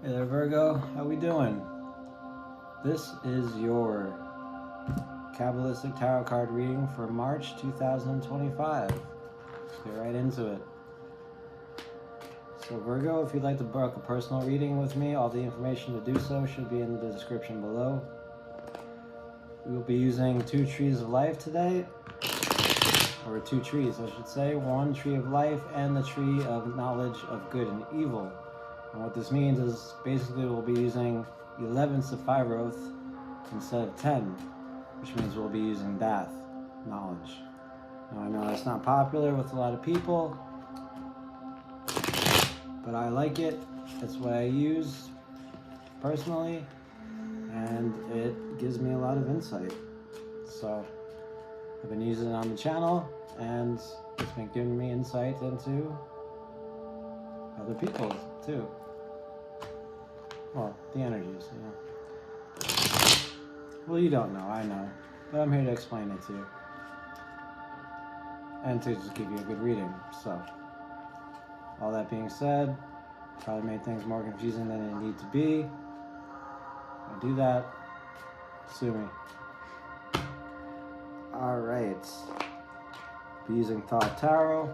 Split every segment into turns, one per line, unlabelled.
Hey there, Virgo. How we doing? This is your Kabbalistic Tarot card reading for March 2025. Let's get right into it. So Virgo, if you'd like to book a personal reading with me, all the information to do so should be in the description below. We will be using 2 trees of life today, or 2 trees I should say, 1 tree of life and the tree of knowledge of good and evil. And what this means is basically we'll be using 11 Sephiroth instead of 10, which means we'll be using Dath, knowledge. Now I know that's not popular with a lot of people, but I like it. It's what I use personally, and it gives me a lot of insight. So I've been using it on the channel, and it's been giving me insight into other people too. Well, the energies, you know. Well, you don't know, I know. But I'm here to explain it to you. And to just give you a good reading. So, all that being said, probably made things more confusing than they need to be. I do that. Sue me. Alright. Be using Thought Tarot.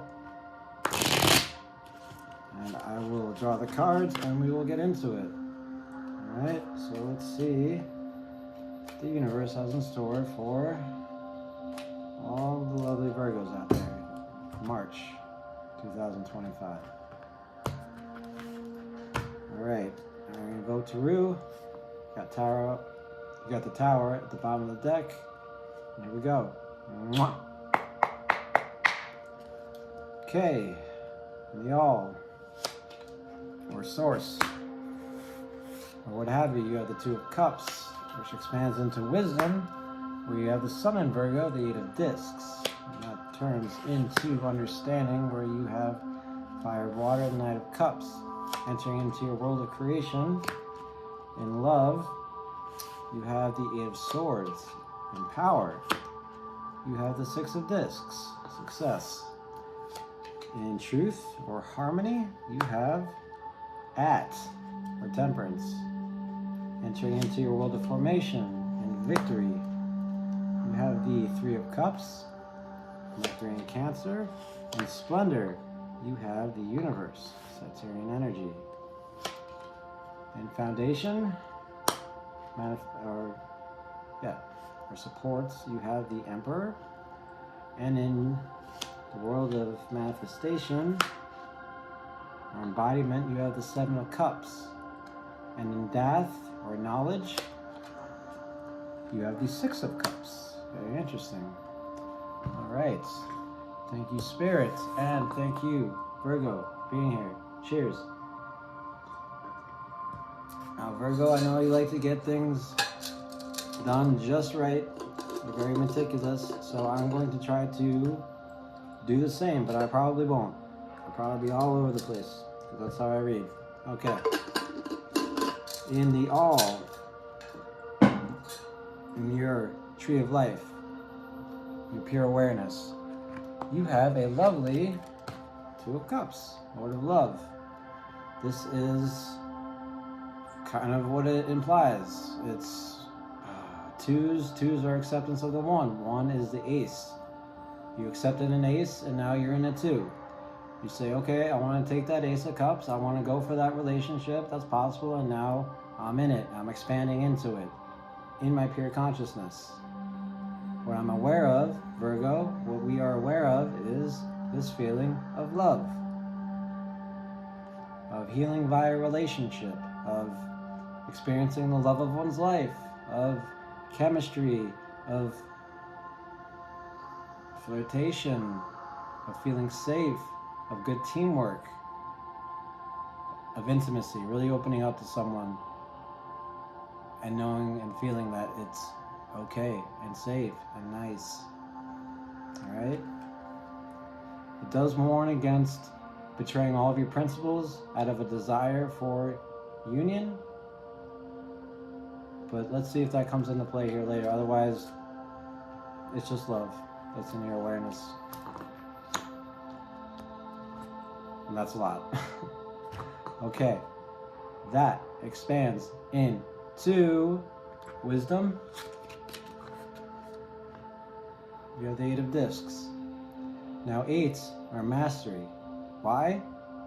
And I will draw the cards and we will get into it. Alright, so let's see what the universe has in store for all the lovely Virgos out there. March 2025. Alright, I'm going to go to Rue. Got Tarot. You got the Tower at the bottom of the deck. And here we go. Mwah. Okay, and the All, or Source, or what have you, you have the 2 of Cups, which expands into Wisdom, where you have the Sun in Virgo, the 8 of Discs, and that turns into Understanding, where you have Fire of Water, the Knight of Cups, entering into your world of creation. In Love, you have the 8 of Swords. In Power, you have the 6 of Discs, Success. In Truth, or Harmony, you have At, or Temperance. Entering into your world of formation and victory, you have the 3 of Cups, Mercury and Cancer. In Splendor, you have the Universe, Sagittarian energy. In Foundation, or supports, you have the Emperor. And in the world of manifestation, or embodiment, you have the 7 of Cups. And in Dath, or knowledge, you have the 6 of Cups. Very interesting. Alright. Thank you, Spirit. And thank you, Virgo, being here. Cheers. Now, Virgo, I know you like to get things done just right. You're very meticulous. So I'm going to try to do the same, but I probably won't. I'll probably be all over the place, because that's how I read. Okay. In the All, in your Tree of Life, your pure awareness, you have a lovely 2 of Cups, Lord of Love. This is kind of what it implies. It's twos are acceptance of the 1. 1 is the Ace. You accepted an Ace, and now you're in a 2. You say, okay, I want to take that Ace of Cups. I want to go for that relationship. That's possible, and now I'm in it. I'm expanding into it in my pure consciousness. What I'm aware of, Virgo, what we are aware of is this feeling of love, of healing via relationship, of experiencing the love of one's life, of chemistry, of flirtation, of feeling safe, of good teamwork, of intimacy, really opening up to someone and knowing and feeling that it's okay and safe and nice. Alright? It does warn against betraying all of your principles out of a desire for union, but let's see if that comes into play here later. Otherwise, it's just love that's in your awareness. And that's a lot. Okay. that expands into wisdom, you have the 8 of discs. Now 8s are mastery. Why?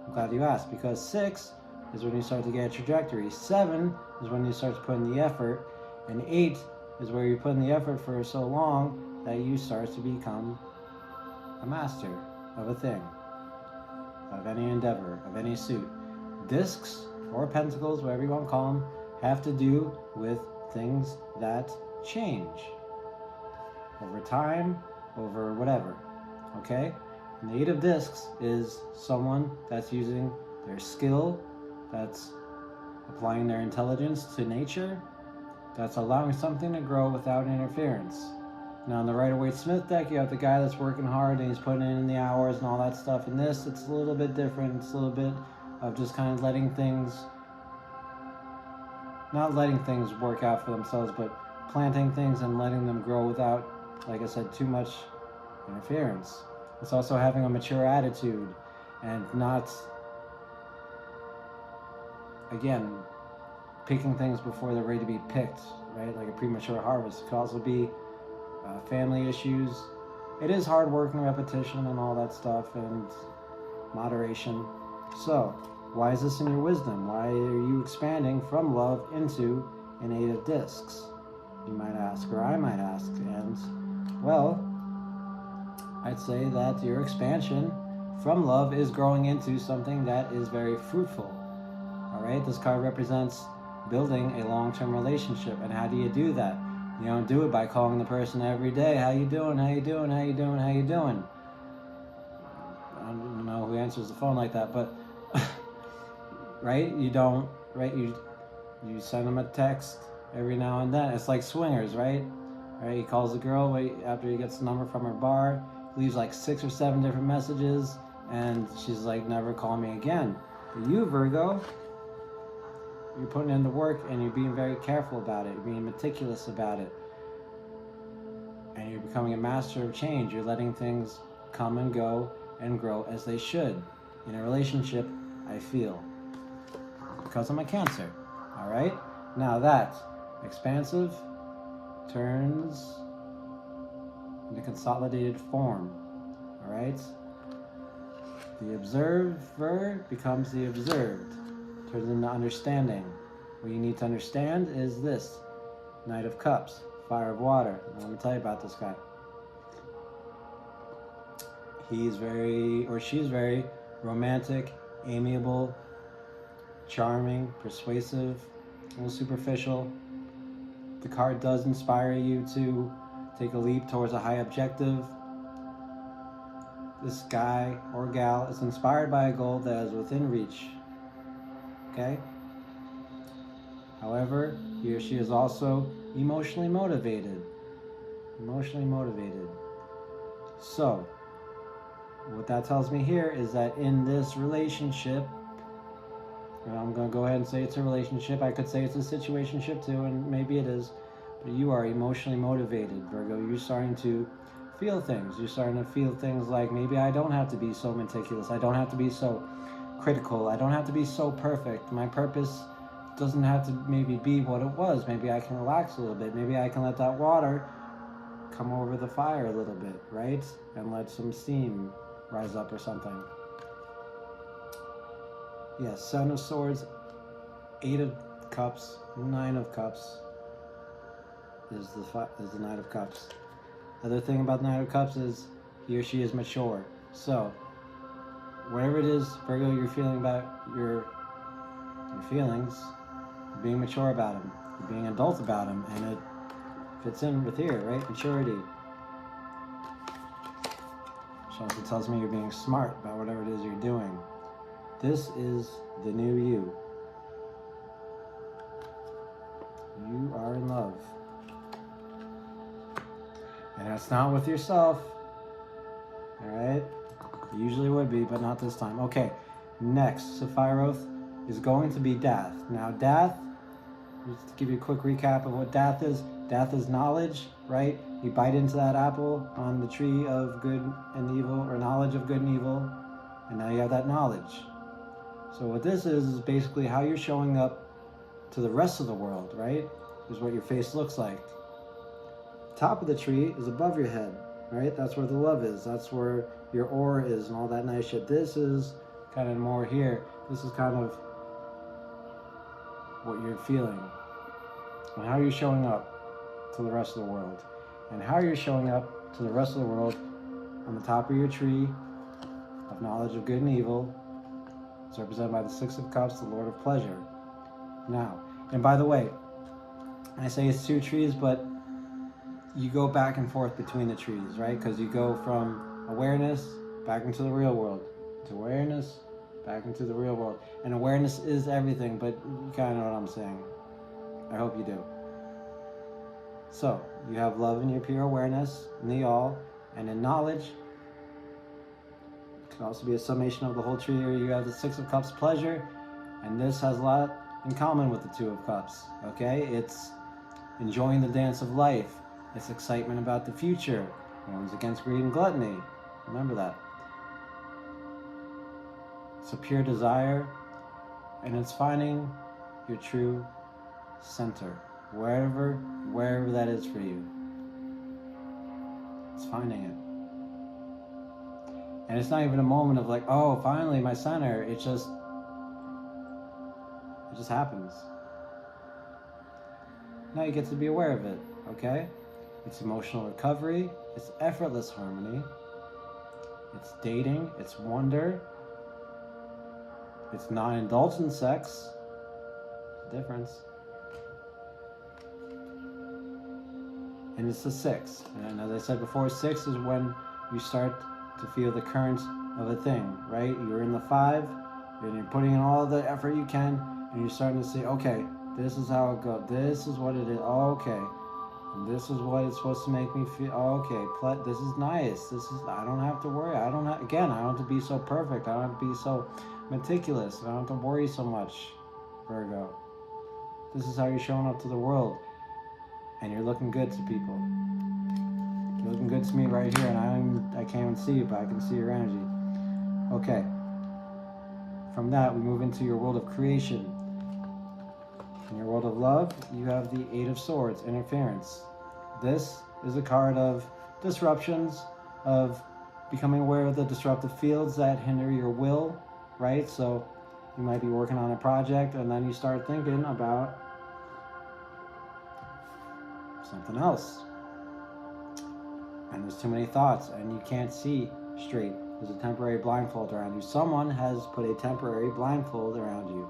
I'm glad you asked, because 6 is when you start to get a trajectory. 7 is when you start to put in the effort, and 8 is where you put in the effort for so long that you start to become a master of a thing, of any endeavor, of any suit. Discs, or pentacles, whatever you want to call them, have to do with things that change over time, over whatever, okay? And the 8 of discs is someone that's using their skill, that's applying their intelligence to nature, that's allowing something to grow without interference. Now in the Rider-Waite-Smith deck, you have the guy that's working hard and he's putting in the hours and all that stuff. In this, it's a little bit different. It's a little bit of just kind of letting things, not letting things work out for themselves, but planting things and letting them grow without, like I said, too much interference. It's also having a mature attitude and not, again, picking things before they're ready to be picked, right? Like a premature harvest. It could also be family issues. It is hard work and repetition and all that stuff and moderation. So, why is this in your wisdom? Why are you expanding from love into an 8 of discs? You might ask, or I might ask. And, well, I'd say that your expansion from love is growing into something that is very fruitful. Alright, this card represents building a long-term relationship. And how do you do that? You don't do it by calling the person every day. How you doing? How you doing? How you doing? How you doing? I don't know who answers the phone like that, but right? You don't, right? You send them a text every now and then. It's like swingers, right? Right? He calls the girl after he gets the number from her bar, leaves like 6 or 7 different messages, and she's like, never call me again. But you, Virgo, you're putting in the work and you're being very careful about it. You're being meticulous about it. And you're becoming a master of change. You're letting things come and go and grow as they should. In a relationship, I feel. Because I'm a Cancer. Alright? Now that expansive turns into consolidated form. Alright? The observer becomes the observed. Turns into understanding. What you need to understand is this. Knight of Cups, Fire of Water. Now, let me tell you about this guy. He's very, or she's very romantic, amiable, charming, persuasive, a little superficial. The card does inspire you to take a leap towards a high objective. This guy or gal is inspired by a goal that is within reach. Okay? However, he or she is also emotionally motivated. Emotionally motivated. So, what that tells me here is that in this relationship, and I'm going to go ahead and say it's a relationship. I could say it's a situationship too, and maybe it is. But you are emotionally motivated, Virgo. You're starting to feel things. You're starting to feel things like, maybe I don't have to be so meticulous. I don't have to be so critical. I don't have to be so perfect. My purpose doesn't have to maybe be what it was. Maybe I can relax a little bit. Maybe I can let that water come over the fire a little bit, right? And let some steam rise up or something. Yes, 7 of Swords, 8 of Cups, 9 of Cups is the Knight of Cups. Other thing about the Knight of Cups is he or she is mature. So, whatever it is, Virgo, you're feeling about your feelings, you're being mature about them, you're being adult about them, and it fits in with here, right? Maturity. So it tells me you're being smart about whatever it is you're doing. This is the new you. You are in love. And that's not with yourself. Alright? Usually would be, but not this time. Okay, next, Sephiroth is going to be Dath. Now, Dath, just to give you a quick recap of what Dath is knowledge, right? You bite into that apple on the tree of good and evil, or knowledge of good and evil, and now you have that knowledge. So what this is basically how you're showing up to the rest of the world, right? Is what your face looks like. Top of the tree is above your head, right? That's where the love is. That's where your aura is and all that nice shit. This is kind of more here. This is kind of what you're feeling and how you're showing up to the rest of the world. And how you're showing up to the rest of the world on the top of your tree of knowledge of good and evil is represented by the Six of Cups, the Lord of Pleasure. Now, and by the way, I say it's two trees, but you go back and forth between the trees, right? Because you go from awareness back into the real world, to awareness back into the real world. And awareness is everything, but you kind of know what I'm saying. I hope you do. So, you have love in your pure awareness, in the all, and in knowledge. It can also be a summation of the whole tree here. You have the Six of Cups, pleasure, and this has a lot in common with the Two of Cups, okay? It's enjoying the dance of life. It's excitement about the future. One's against greed and gluttony. Remember that. It's a pure desire, and it's finding your true center, wherever that is for you. It's finding it. And it's not even a moment of like, oh, finally my center. It just happens. Now you get to be aware of it, okay? It's emotional recovery. It's effortless harmony. It's dating. It's wonder. It's non-indulgent sex. There's a difference. And it's the 6. And as I said before, 6 is when you start to feel the current of a thing, right? You're in the 5, and you're putting in all the effort you can, and you're starting to say, okay, this is how it goes. This is what it is. Okay. And this is what it's supposed to make me feel. Okay, this is nice. I don't have to worry. I don't have to be so perfect. I don't have to be so meticulous. I don't have to worry so much, Virgo. This is how you're showing up to the world. And you're looking good to people. You're looking good to me right here, and I can't even see you, but I can see your energy. Okay. From that, we move into your world of creation. In your world of love, you have the 8 of Swords, interference. This is a card of disruptions, of becoming aware of the disruptive fields that hinder your will, right? So you might be working on a project, and then you start thinking about something else. And there's too many thoughts, and you can't see straight. There's a temporary blindfold around you. Someone has put a temporary blindfold around you.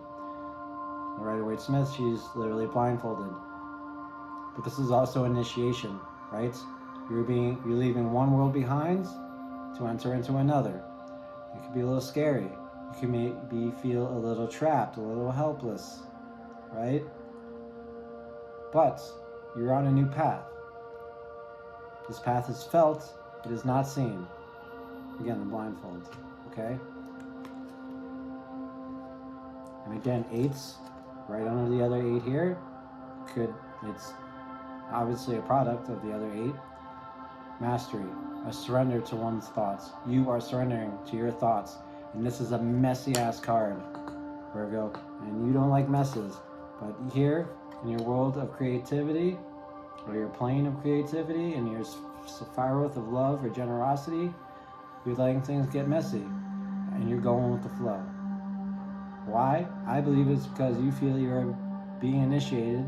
The Rider-Waite-Smith, she's literally blindfolded. But this is also initiation, right? You're leaving one world behind to enter into another. It could be a little scary. You can maybe feel a little trapped, a little helpless, right? But you're on a new path. This path is felt, it is not seen. Again, the blindfold, okay? And again, 8s, right under the other 8 here, it's obviously a product of the other 8. Mastery, a surrender to one's thoughts. You are surrendering to your thoughts. And this is a messy ass card, Virgo. And you don't like messes. But here, in your world of creativity, or your plane of creativity, and your Sephiroth of love or generosity, you're letting things get messy. And you're going with the flow. Why? I believe it's because you feel you're being initiated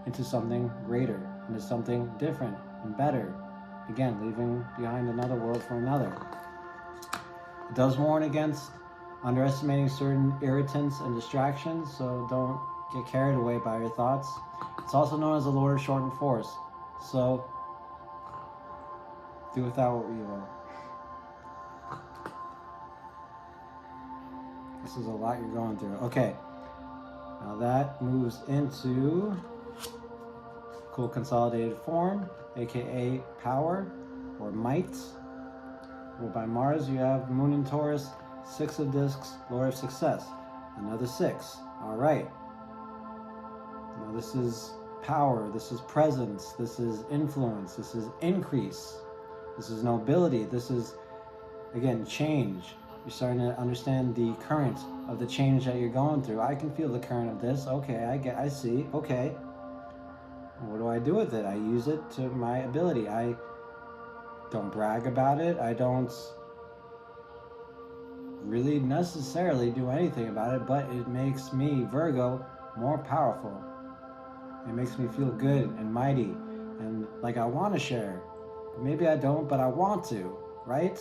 into something greater, into something different and better. Again, leaving behind another world for another. It does warn against underestimating certain irritants and distractions, so don't get carried away by your thoughts. It's also known as the Lord of Shortened Force, so do without what you will. This is a lot you're going through. Okay, now that moves into cool consolidated form, aka power or might. Ruled by Mars, you have Moon in Taurus, 6 of discs, Lord of Success. Another 6. All right. Now this is power, this is presence, this is influence, this is increase, this is nobility, this is, again, change. You're starting to understand the current of the change that you're going through. I can feel the current of this. Okay, I see. Okay. What do I do with it? I use it to my ability. I don't brag about it. I don't really necessarily do anything about it, but it makes me, Virgo, more powerful. It makes me feel good and mighty and like I want to share. Maybe I don't, but I want to, right?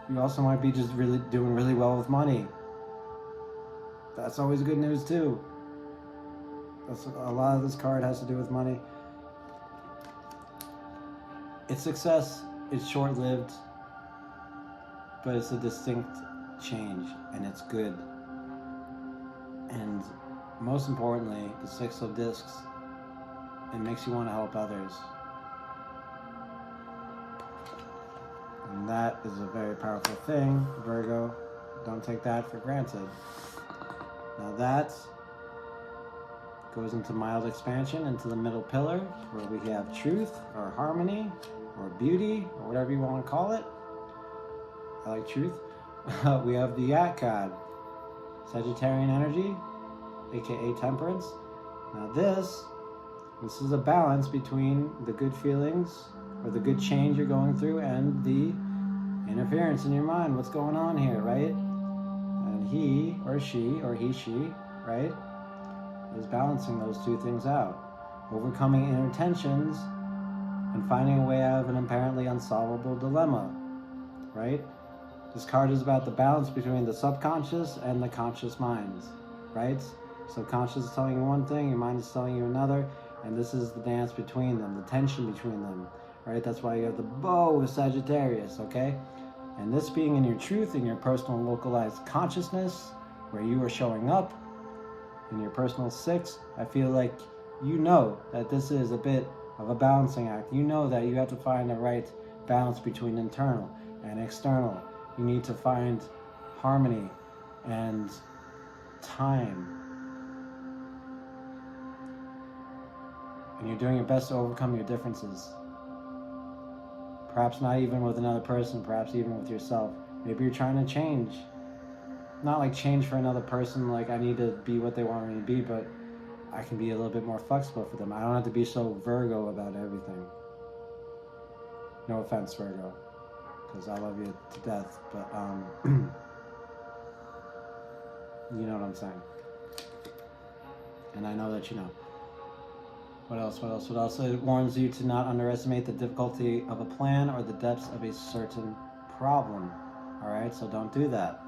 You also might be just really doing really well with money. That's always good news too. That's a lot of this card has to do with money. It's success. It's short-lived, but it's a distinct change, and it's good. And most importantly, the Six of Discs, it makes you want to help others. And that is a very powerful thing, Virgo. Don't take that for granted. Now that goes into mild expansion, into the middle pillar, where we have truth, or harmony, or beauty, or whatever you want to call it. I like truth. We have the Yak card, Sagittarian energy, aka temperance. Now this is a balance between the good feelings, or the good change you're going through, and the interference in your mind. What's going on here, right? And he or she, or he, she, right, is balancing those two things out. Overcoming inner tensions and finding a way out of an apparently unsolvable dilemma, right? This card is about the balance between the subconscious and the conscious minds, right? Subconscious is telling you one thing, your mind is telling you another, and this is the dance between them, the tension between them, right? That's why you have the bow with Sagittarius, okay? And this being in your truth, in your personal localized consciousness, where you are showing up, in your personal six, I feel like you know that this is a bit of a balancing act. You know that you have to find the right balance between internal and external. You need to find harmony and time. And you're doing your best to overcome your differences. Perhaps not even with another person, perhaps even with yourself. Maybe you're trying to change. Not like change for another person, like I need to be what they want me to be, but I can be a little bit more flexible for them. I don't have to be so Virgo about everything. No offense, Virgo, because I love you to death, but you know what I'm saying. And I know that you know. What else? It warns you to not underestimate the difficulty of a plan or the depths of a certain problem. Alright, so don't do that.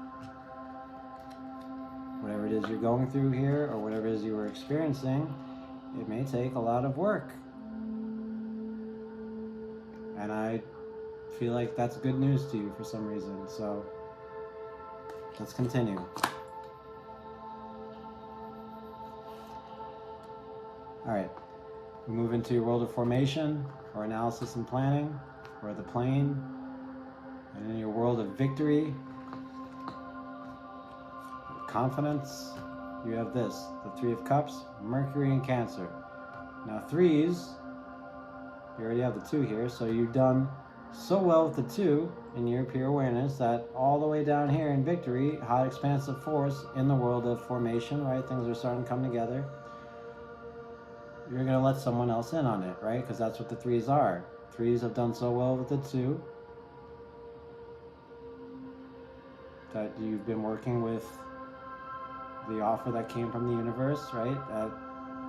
Whatever it is you're going through here, or whatever it is you were experiencing, it may take a lot of work. And I feel like that's good news to you for some reason. So let's continue. Alright, we move into your world of formation, or analysis and planning, or the plane, and in your world of victory, confidence, you have this, the Three of Cups, Mercury and Cancer. Now threes, you already have the two here, so you've done so well with the two in your pure awareness that all the way down here in victory, hot expansive force in the world of formation, right? Things are starting to come together. You're going to let someone else in on it, right? Because that's what the threes are. Threes have done so well with the two that you've been working with the offer that came from the universe, right?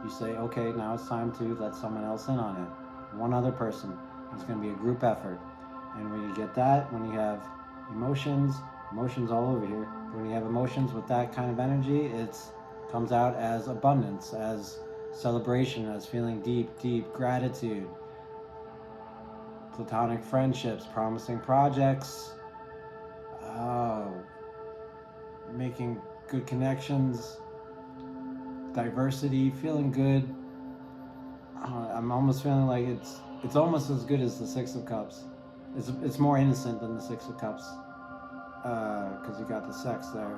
You say, okay, now it's time to let someone else in on it. One other person. It's going to be a group effort. And when you get that, when you have emotions all over here, when you have emotions with that kind of energy, it comes out as abundance, as celebration, as feeling deep gratitude, platonic friendships, promising projects, making good connections, diversity, feeling good. I'm almost feeling like it's almost as good as the Six of Cups. It's more innocent than the Six of Cups, because you got the sex there.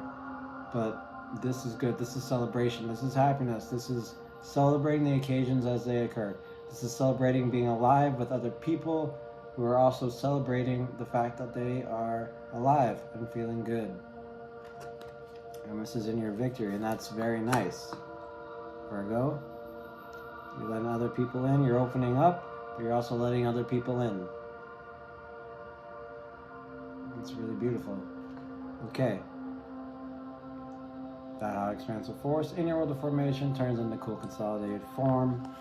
But this is good. This is celebration. This is happiness. This is celebrating the occasions as they occur. This is celebrating being alive with other people who are also celebrating the fact that they are alive and feeling good. And this is in your victory, and that's very nice. Virgo, you're letting other people in, you're opening up, but you're also letting other people in. It's really beautiful. Okay. That hot expansive force in your world of formation turns into cool consolidated form.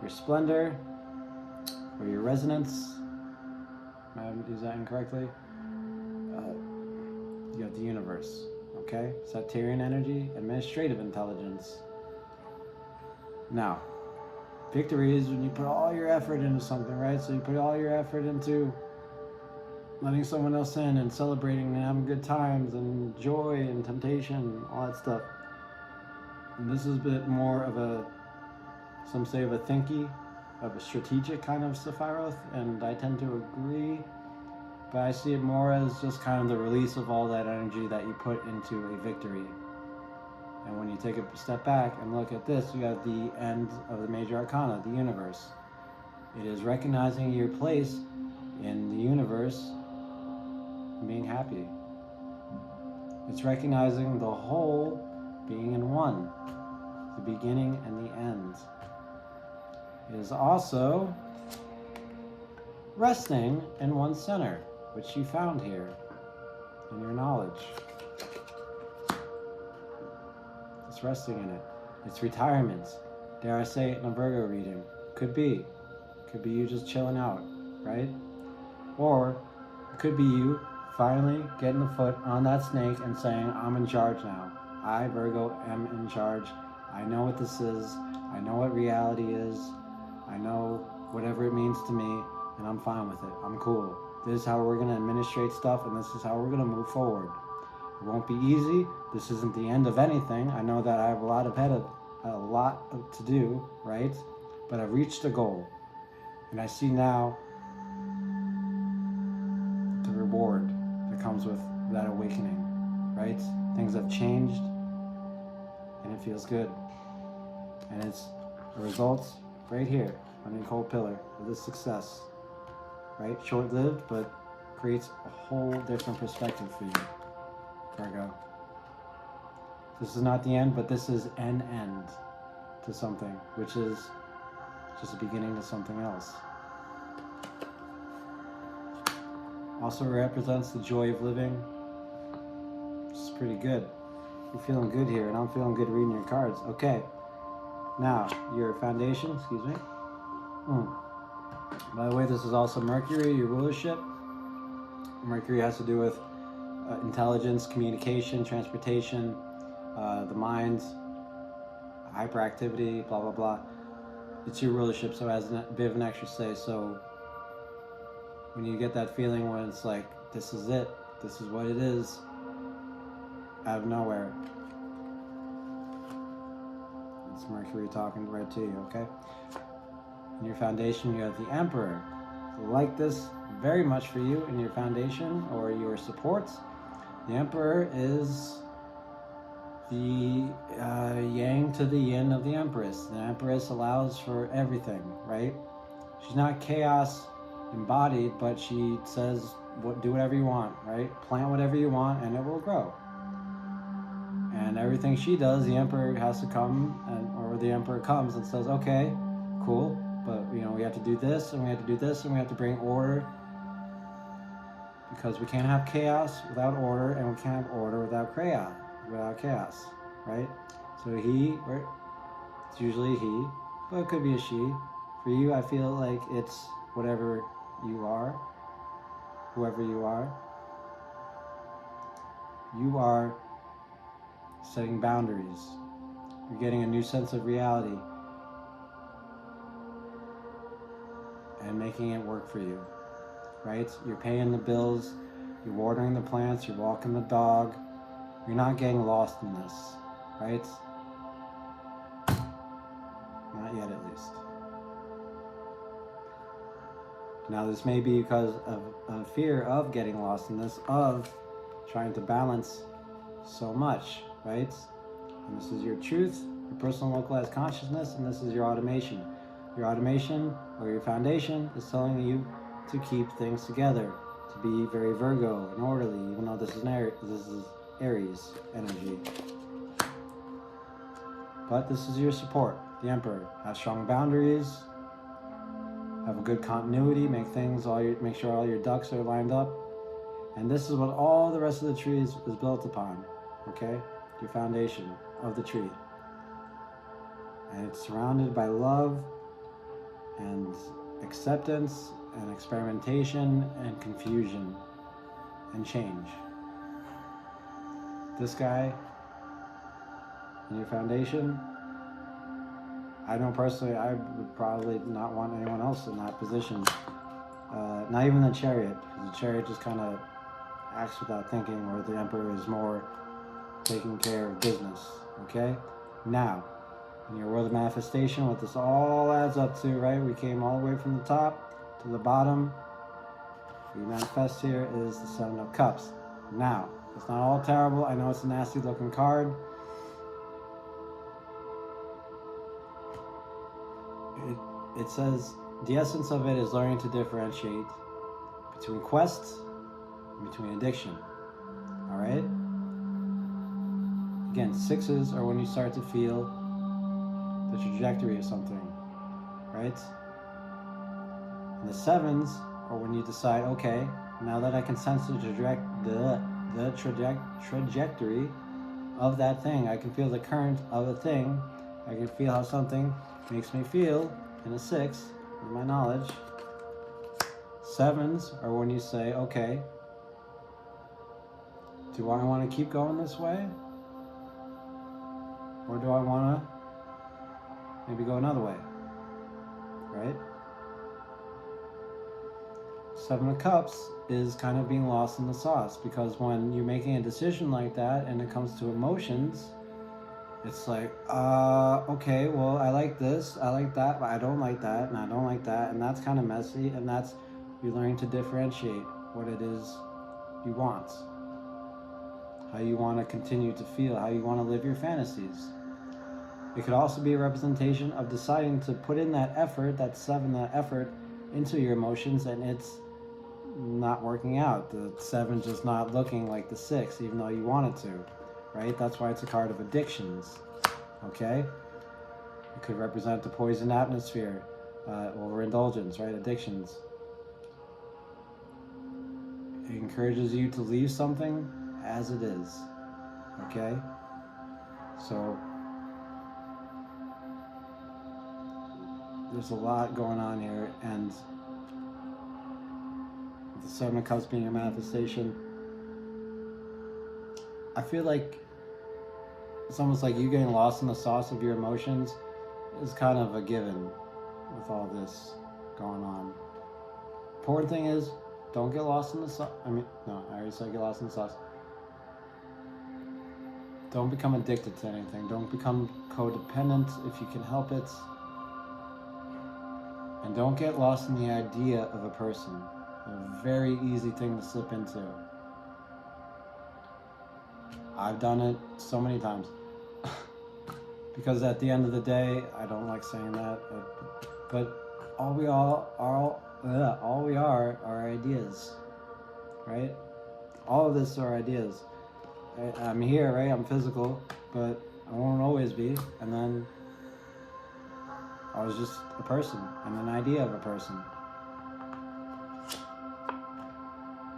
Your splendor, or your resonance, I haven't used that incorrectly. You have the universe, okay? Sagittarian energy, administrative intelligence. Now, victory is when you put all your effort into something, right? So you put all your effort into letting someone else in and celebrating and having good times and joy and temptation, all that stuff. And this is a bit more of a, some say of a thinky, of a strategic kind of Sephiroth, and I tend to agree, but I see it more as just kind of the release of all that energy that you put into a victory. And when you take a step back and look at this, you have the end of the major arcana, the universe. It is recognizing your place in the universe and being happy. It's recognizing the whole being in one, the beginning and the end. It is also resting in one center, which you found here in your knowledge. It's resting in it. It's retirement. Dare I say it in a Virgo reading? Could be. Could be you just chilling out, right? Or it could be you finally getting a foot on that snake and saying, I'm in charge now. I, Virgo, am in charge. I know what this is. I know what reality is. I know whatever it means to me, and I'm fine with it. I'm cool. This is how we're going to administrate stuff, and this is how we're going to move forward. It won't be easy. This isn't the end of anything. I know that I have a lot to do, right? But I've reached a goal, and I see now the reward that comes with that awakening, right? Things have changed, and it feels good, and it's the results right here on your cold pillar of this success, right? Short-lived, but creates a whole different perspective for you, Virgo. This is not the end, but this is an end to something, which is just a beginning to something else. Also represents the joy of living. It's pretty good. You're feeling good here, and I'm feeling good reading your cards. Okay. Now, your foundation, excuse me. By the way, this is also Mercury, your rulership. Mercury has to do with intelligence, communication, transportation, the mind, hyperactivity, blah, blah, blah. It's your rulership, so it has a bit of an extra say. So when you get that feeling when it's like, this is it, this is what it is, out of nowhere, it's Mercury talking right to you, okay? In your foundation, you have the Emperor. So like this very much for you in your foundation or your supports. The Emperor is the yang to the yin of the Empress. The Empress allows for everything, right? She's not chaos embodied, but she says, do whatever you want, right? Plant whatever you want and it will grow. And everything she does, the Emperor has to come, or the Emperor comes and says, okay, cool, but we have to do this, and we have to do this, and we have to bring order, because we can't have chaos without order, and we can't have order without chaos, right? So it's usually he, but it could be a she. For you, I feel like it's whatever you are, whoever you are. You are setting boundaries. You're getting a new sense of reality and making it work for you, right? You're paying the bills, you're watering the plants, you're walking the dog. You're not getting lost in this, right? Not yet, at least. Now, this may be because of fear of getting lost in this, of trying to balance so much, right? And this is your truth, your personal localized consciousness, and this is your automation. Your automation or your foundation is telling you to keep things together, to be very Virgo and orderly, even though this is Aries energy. But this is your support, the Emperor. Have strong boundaries, have a good continuity, make sure all your ducks are lined up. And this is what all the rest of the tree is built upon, okay? Your foundation of the tree. And it's surrounded by love and acceptance and experimentation and confusion and change. This guy in your foundation, I know personally I would probably not want anyone else in that position. Not even the Chariot, because the Chariot just kind of acts without thinking, where the Emperor is more taking care of business, okay? Now, in your world of manifestation, what this all adds up to, right? We came all the way from the top to the bottom. We manifest here is the Seven of Cups. Now, it's not all terrible. I know it's a nasty looking card. It says the essence of it is learning to differentiate between quest and between addiction. All right? Again, sixes are when you start to feel the trajectory of something, right? And the sevens are when you decide, okay, now that I can sense the trajectory of that thing, I can feel the current of a thing, I can feel how something makes me feel in a six, in my knowledge. Sevens are when you say, okay, do I want to keep going this way? Or do I want to maybe go another way? Right? Seven of Cups is kind of being lost in the sauce, because when you're making a decision like that and it comes to emotions, it's like, okay, well, I like this, I like that, but I don't like that, and I don't like that, and that's kind of messy, and that's, you're learning to differentiate what it is you want, how you want to continue to feel, how you want to live your fantasies. It could also be a representation of deciding to put in that effort, that effort into your emotions, and it's not working out. The seven just not looking like the six, even though you want it to, right? That's why it's a card of addictions, okay? It could represent the poison atmosphere, overindulgence, right? Addictions. It encourages you to leave something as it is, okay? So there's a lot going on here, and with the Seven of Cups being a manifestation, I feel like it's almost like you getting lost in the sauce of your emotions is kind of a given with all this going on. Important thing is, don't get lost in the sauce. I already said get lost in the sauce. Don't become addicted to anything. Don't become codependent if you can help it. And don't get lost in the idea of a person. A very easy thing to slip into. I've done it so many times. Because at the end of the day, I don't like saying that, but all we are ideas, right? All of this are ideas. I'm here, right? I'm physical, but I won't always be. And then I was just a person and an idea of a person.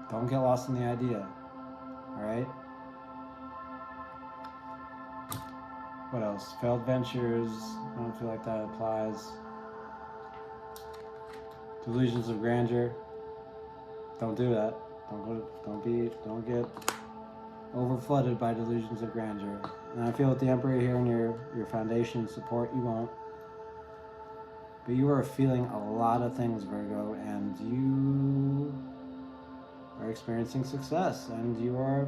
Don't get lost in the idea, all right? What else? Failed ventures. I don't feel like that applies. Delusions of grandeur. Don't do that. Don't get overflooded by delusions of grandeur. And I feel with the Emperor here in your foundation support, you won't. But you are feeling a lot of things, Virgo, and you are experiencing success, and you are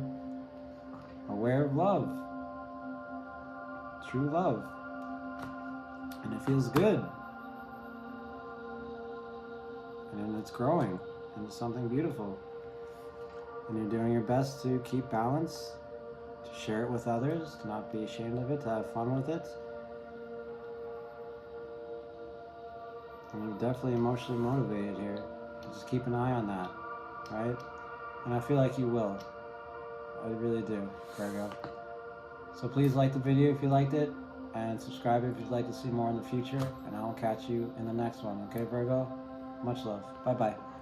aware of love. True love. And it feels good. And it's growing into something beautiful. And you're doing your best to keep balance, to share it with others, to not be ashamed of it, to have fun with it. And you're definitely emotionally motivated here. Just keep an eye on that, right? And I feel like you will. I really do, Virgo. So please like the video if you liked it, and subscribe if you'd like to see more in the future, and I'll catch you in the next one, okay, Virgo? Much love. Bye-bye.